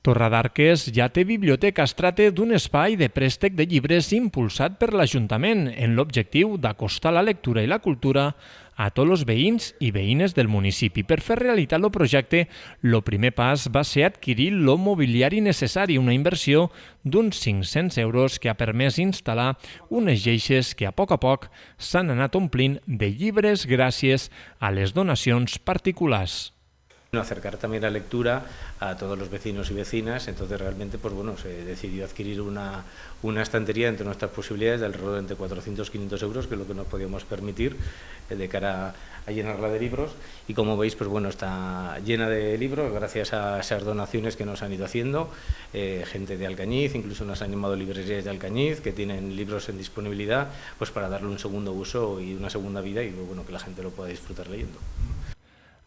Torredarques ja té biblioteca. Es tracta d'un espai de préstec de llibres impulsat per l'Ajuntament en l'objectiu d'acostar la lectura i la cultura a tots els veïns i veïnes del municipi. Per fer realitat el projecte, el primer pas va ser adquirir el mobiliari necessari, una inversió d'uns 500 euros que ha permès instal·lar unes lleixes que a poc s'han anat omplint de llibres gràcies a les donacions particulars. Acercar también la lectura a todos los vecinos y vecinas, entonces realmente se decidió adquirir una estantería entre nuestras posibilidades de alrededor de entre 400 y 500 euros, que es lo que nos podíamos permitir de cara a llenarla de libros, y como veis está llena de libros gracias a esas donaciones que nos han ido haciendo, gente de Alcañiz, incluso nos han llamado librerías de Alcañiz que tienen libros en disponibilidad para darle un segundo uso y una segunda vida y que la gente lo pueda disfrutar leyendo.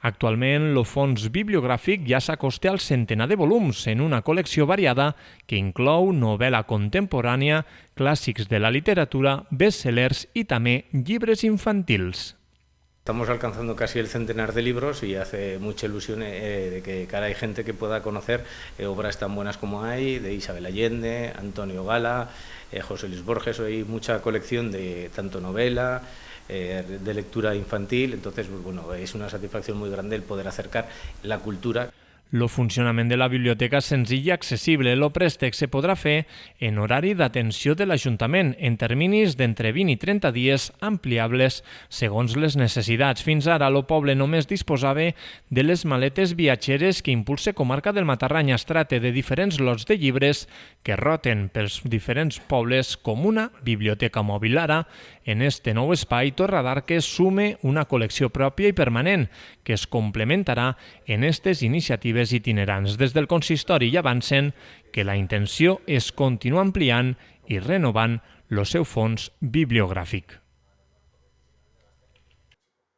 Actualment, el fons bibliogràfic ja s'acosta al centenar de volums en una col·lecció variada que inclou novel·la contemporània, clàssics de la literatura, bestsellers i també llibres infantils. Estamos alcanzando casi el centenar de libros y hace mucha ilusión de que cara hay gente que pueda conocer obras tan buenas como hay, de Isabel Allende, Antonio Gala, José Luis Borges. Hay mucha colección de tanto novela, de lectura infantil, entonces es una satisfacción muy grande el poder acercar la cultura. El funcionament de la biblioteca és senzill i accessible. El préstec se podrà fer en horari d'atenció de l'Ajuntament, en terminis d'entre 20 i 30 dies ampliables segons les necessitats. Fins ara, el poble només disposava de les maletes viatgeres que Impulse Comarca del Matarranya. Es tracta de diferents lots de llibres que roten pels diferents pobles com una biblioteca mòbil. Ara, en este nou espai, Torredarques sume una col·lecció pròpia i permanent que es complementarà en aquestes iniciatives itinerants. Des del consistori ja avancen que la intenció és continuar ampliant i renovant el seu fons bibliogràfic.